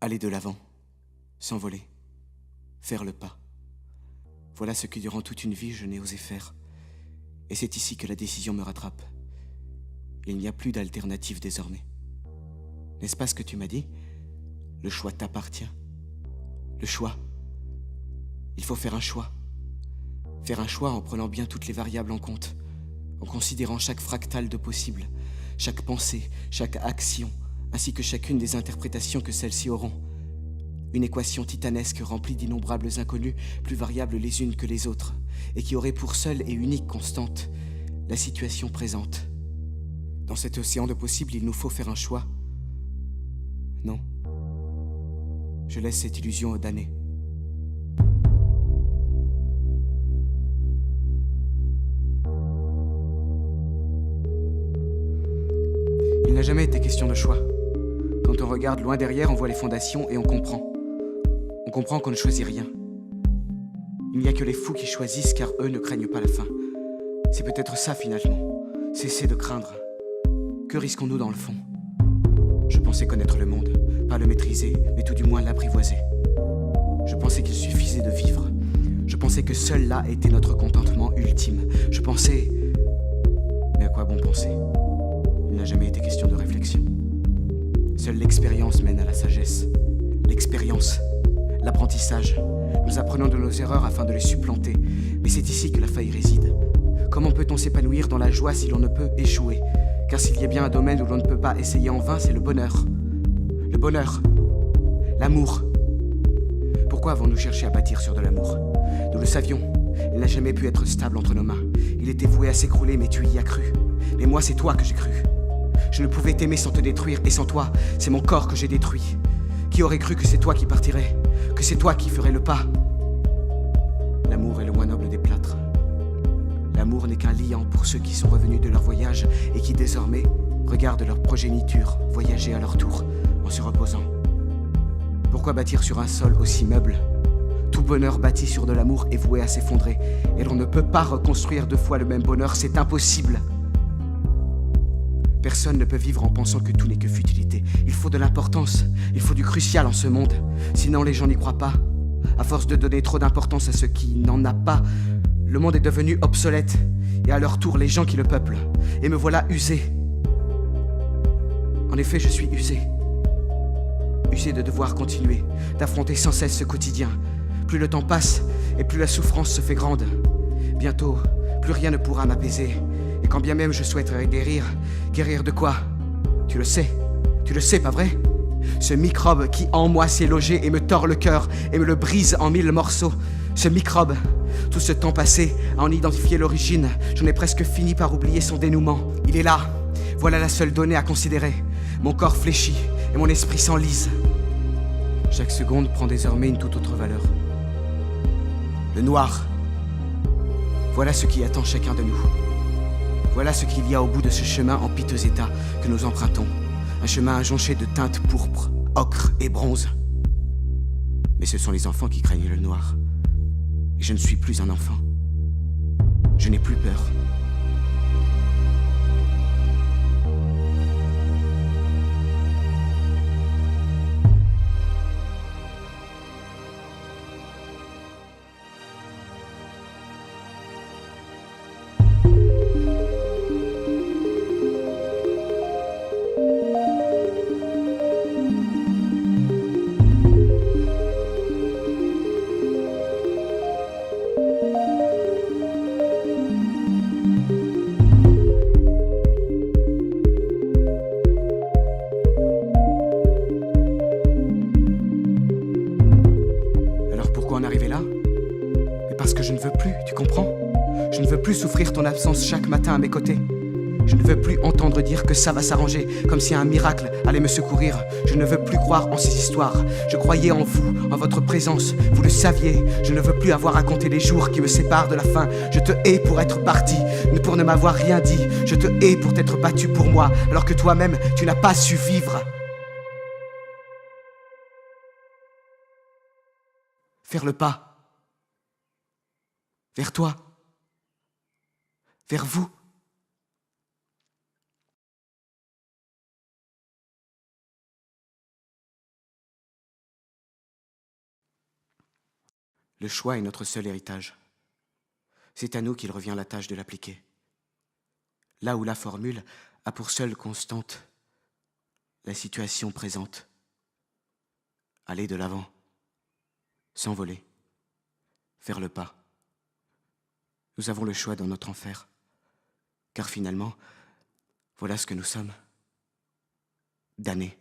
Aller de l'avant, s'envoler, faire le pas. Voilà ce que durant toute une vie je n'ai osé faire. Et c'est ici que la décision me rattrape. Il n'y a plus d'alternative désormais. N'est-ce pas ce que tu m'as dit? Le choix t'appartient. Le choix. Il faut faire un choix. Faire un choix en prenant bien toutes les variables en compte, en considérant chaque fractal de possible, chaque pensée, chaque action, ainsi que chacune des interprétations que celles-ci auront. Une équation titanesque remplie d'innombrables inconnues, plus variables les unes que les autres, et qui aurait pour seule et unique constante la situation présente. Dans cet océan de possibles, il nous faut faire un choix. Non. Je laisse cette illusion aux damnés. Il n'a jamais été question de choix. Quand on regarde loin derrière, on voit les fondations et on comprend. On comprend qu'on ne choisit rien. Il n'y a que les fous qui choisissent car eux ne craignent pas la fin. C'est peut-être ça finalement. Cesser de craindre. Que risquons-nous dans le fond? Je pensais connaître le monde, pas le maîtriser, mais tout du moins l'apprivoiser. Je pensais qu'il suffisait de vivre. Je pensais que seul là était notre contentement ultime. Je pensais... Mais à quoi bon penser? Il n'a jamais été question de réflexion. Seule l'expérience mène à la sagesse. L'expérience, l'apprentissage. Nous apprenons de nos erreurs afin de les supplanter. Mais c'est ici que la faille réside. Comment peut-on s'épanouir dans la joie si l'on ne peut échouer? Car s'il y a bien un domaine où l'on ne peut pas essayer en vain, c'est le bonheur. Le bonheur. L'amour. Pourquoi avons-nous cherché à bâtir sur de l'amour? Nous le savions. Il n'a jamais pu être stable entre nos mains. Il était voué à s'écrouler, mais tu y as cru. Mais moi, c'est toi que j'ai cru. Je ne pouvais t'aimer sans te détruire, et sans toi, c'est mon corps que j'ai détruit. Qui aurait cru que c'est toi qui partirais? Que c'est toi qui ferais le pas? L'amour est le moins noble des plâtres. L'amour n'est qu'un liant pour ceux qui sont revenus de leur voyage et qui désormais regardent leur progéniture voyager à leur tour en se reposant. Pourquoi bâtir sur un sol aussi meuble? Tout bonheur bâti sur de l'amour est voué à s'effondrer et l'on ne peut pas reconstruire deux fois le même bonheur, c'est impossible. Personne ne peut vivre en pensant que tout n'est que futilité. Il faut de l'importance, il faut du crucial en ce monde, sinon les gens n'y croient pas. À force de donner trop d'importance à ce qui n'en a pas, le monde est devenu obsolète, et à leur tour les gens qui le peuplent. Et me voilà usé. En effet, je suis usé. Usé de devoir continuer, d'affronter sans cesse ce quotidien. Plus le temps passe, et plus la souffrance se fait grande. Bientôt, plus rien ne pourra m'apaiser. Et quand bien même je souhaiterais guérir, guérir de quoi? Tu le sais, pas vrai? Ce microbe qui en moi s'est logé et me tord le cœur et me le brise en 1000 morceaux. Ce microbe, tout ce temps passé à en identifier l'origine, j'en ai presque fini par oublier son dénouement. Il est là, voilà la seule donnée à considérer. Mon corps fléchit et mon esprit s'enlise. Chaque seconde prend désormais une toute autre valeur. Le noir, voilà ce qui attend chacun de nous. Voilà ce qu'il y a au bout de ce chemin en piteux état que nous empruntons. Un chemin jonché de teintes pourpres, ocre et bronze. Mais ce sont les enfants qui craignent le noir. Et je ne suis plus un enfant. Je n'ai plus peur. En arriver là? Mais parce que je ne veux plus, tu comprends? Je ne veux plus souffrir ton absence chaque matin à mes côtés. Je ne veux plus entendre dire que ça va s'arranger, comme si un miracle allait me secourir. Je ne veux plus croire en ces histoires. Je croyais en vous, en votre présence. Vous le saviez. Je ne veux plus avoir à compter les jours qui me séparent de la fin. Je te hais pour être parti, pour ne m'avoir rien dit. Je te hais pour t'être battu pour moi, alors que toi-même, tu n'as pas su vivre. Faire le pas. Vers toi. Vers vous. Le choix est notre seul héritage. C'est à nous qu'il revient la tâche de l'appliquer. Là où la formule a pour seule constante la situation présente. Aller de l'avant, s'envoler, faire le pas. Nous avons le choix dans notre enfer, car finalement, voilà ce que nous sommes. Damnés.